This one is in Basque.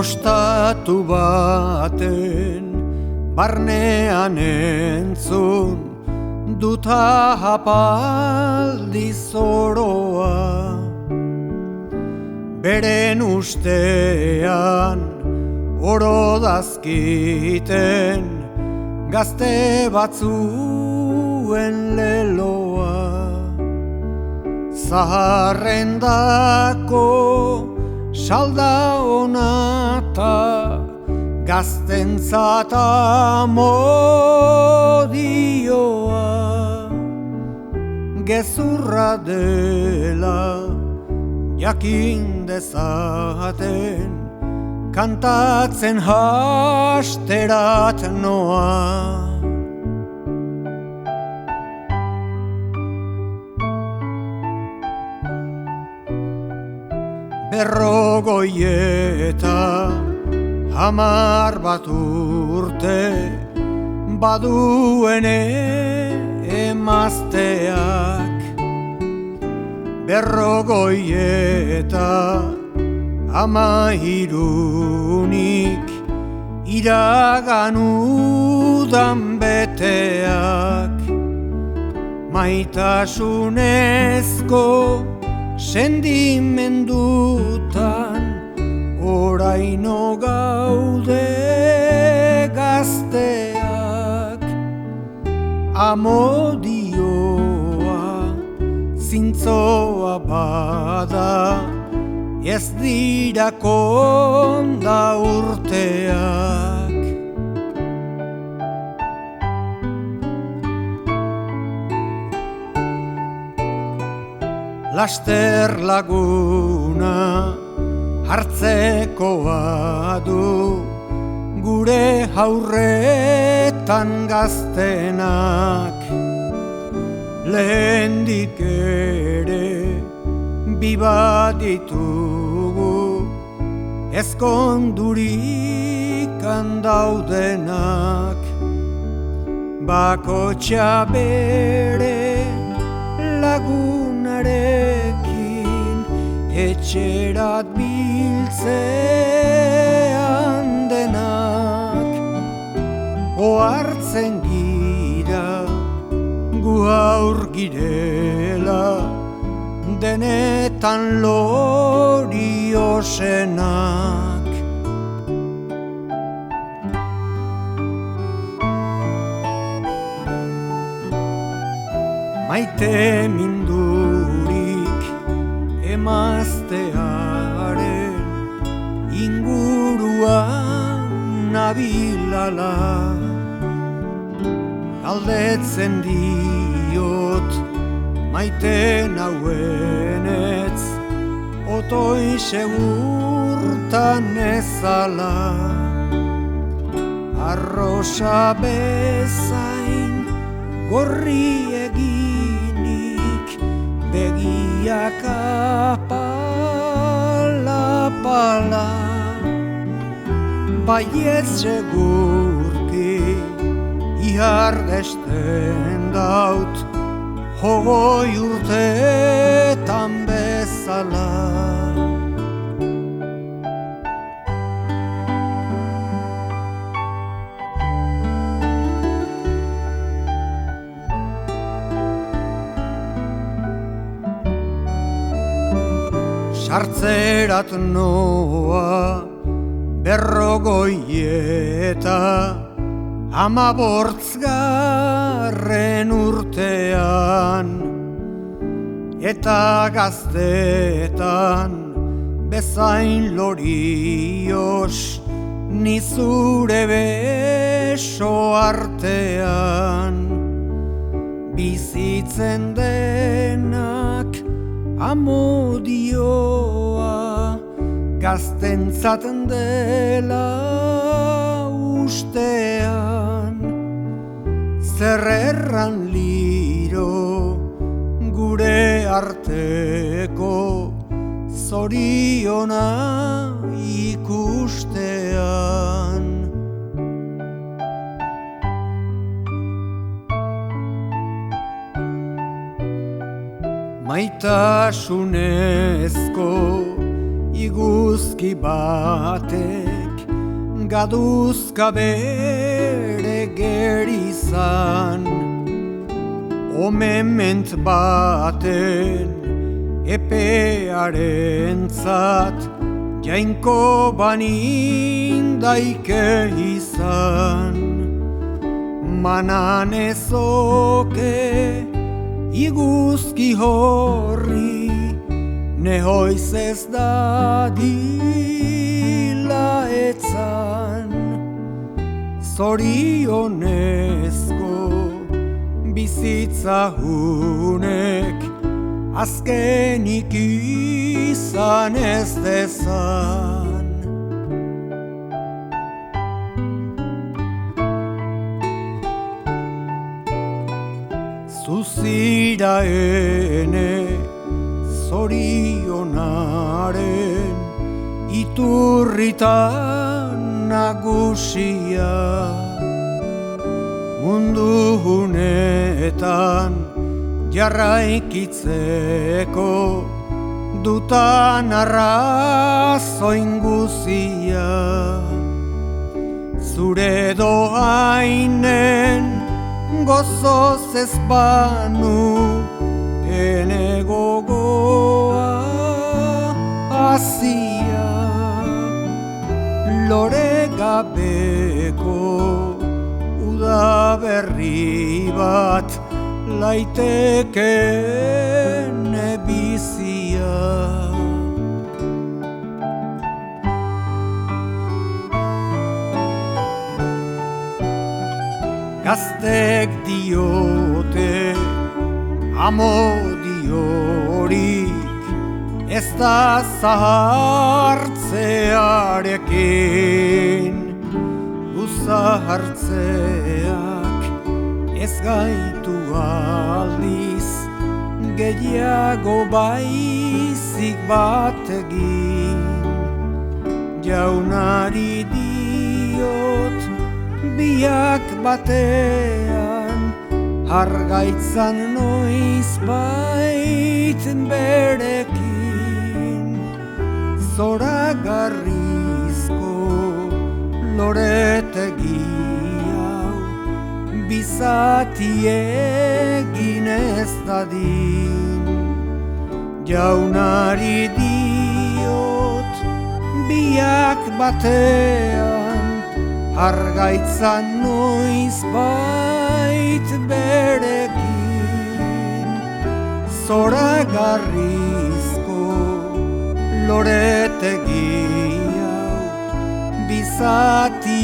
ostatu baten barnean entzun duta apaldi zoroa. Beren ustean orodazkiten gazte batzuen leloa. Zaharrendako salda onata gaztentzat amodioa. Gezurra dela jakin dezaten kantatzen hasterat noa. Berrogoieta 10 urte baduene emazteak. Berrogoieta 13 iraganudan beteak. Maitasunezko sentimendutan oraino gaude gazteak. Amodioa zintzoa bada ez dira konda urteak. Laster laguna hartzekoa du gure haurretan gaztenak. Lehendik ere bibat ditugu ezkondurik handaudenak. Bakotxa bere lagunarekin etxerat biltzean denak. Ohartzen gira gu aur girela denetan loriosenak. Maite mindurik emaztearen inguruan nabilala. Galdetzen diot maite nauenetz otoi segurtan ezala. Arrosa bezain gorri eginik begiak apala-pala. Baiet segurki ihardesten daut hogoi urtetan bezala. Sartzerat noa berrogoieta 15 urtean. Eta gaztetan bezain lorios ni zure beso artean. Bizitzen denak amodioa gaztentzat dela ustean. Zer erran liro gure arteko zoriona ikustean. Maitasunezko iguzki batek gaduzka bere gerizan, omement baten epearentzat jainko banindaike izan. Manan ezoke iguzki horri nehoiz ez dadila etzan. Zorionezko bizitza hunek azkenik izan ez dezan. Zuzira ene zorionaren iturritan nagusia, mundu hunetan jarraikitzeko dutan arrazoin guzia. Zure doainen gozoz ez banu ene gogoa hasia, lore gabeko udaberri bat laiteken bizia. Gaztek diote amodiorik ez da zahartzearekin, zahartzeak ez gaitu aldiz gehiago baizik bat egin. Jaunari diot biak batean hargaitzan noiz bait berekin. Zoragarrizko loretegi hau bizati egin ez dadin. Jaunari diot biak batean hargaitzan noiz bait berekin. Zoragarrizko loretegi hau bizati